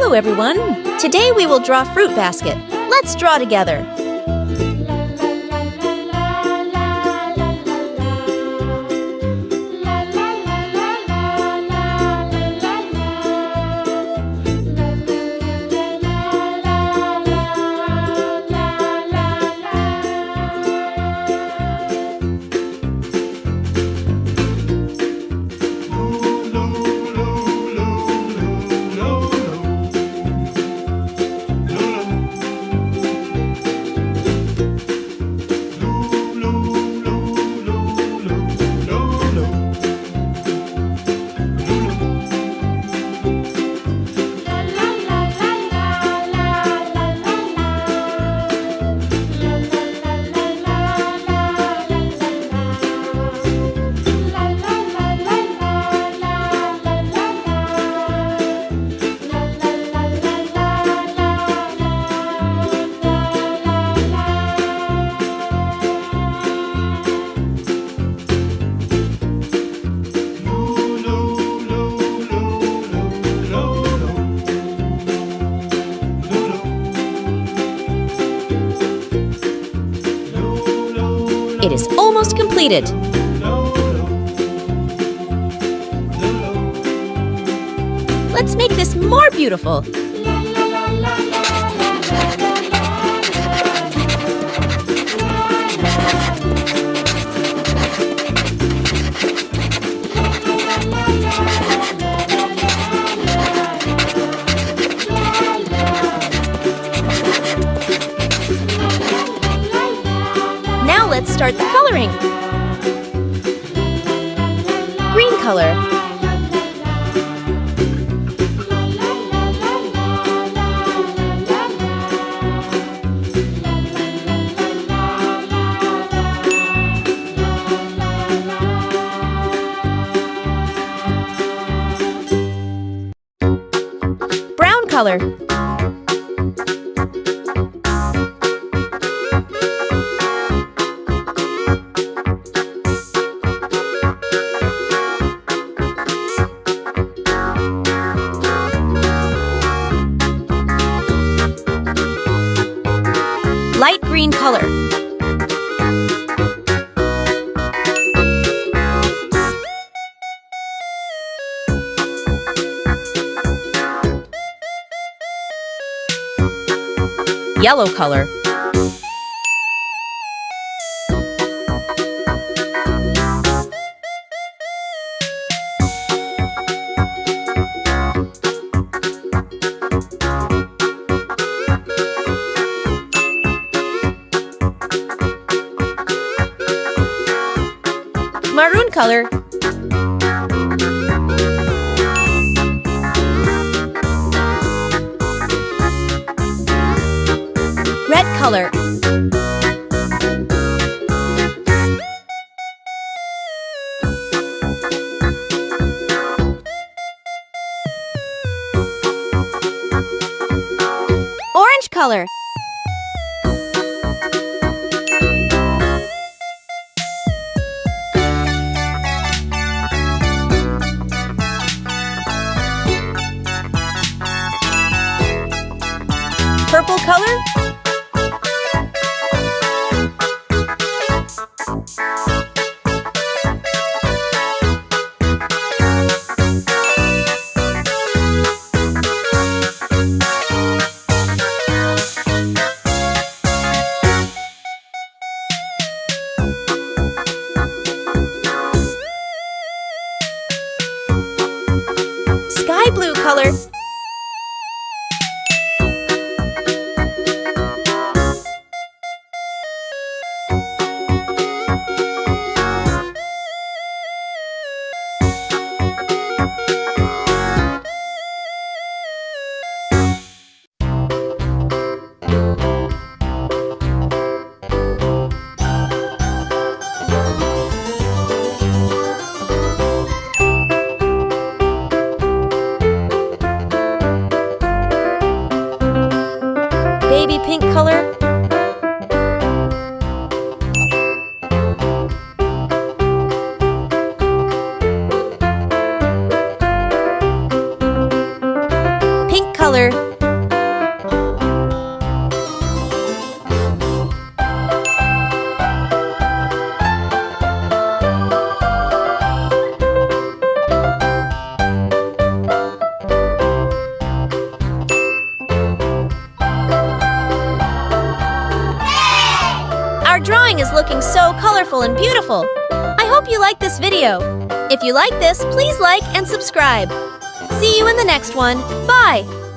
Hello, everyone! Today we will draw fruit basket. Let's draw together. It is almost completed. Let's make this more beautiful. Let's start the coloring. Green color. Brown color. Light green color. Yellow color. Maroon color. Red color. Orange color. Purple color. Sky blue color. color. Our drawing is looking so colorful and beautiful. I hope you like this video. If you like this, please like and subscribe. See you in the next one. Bye!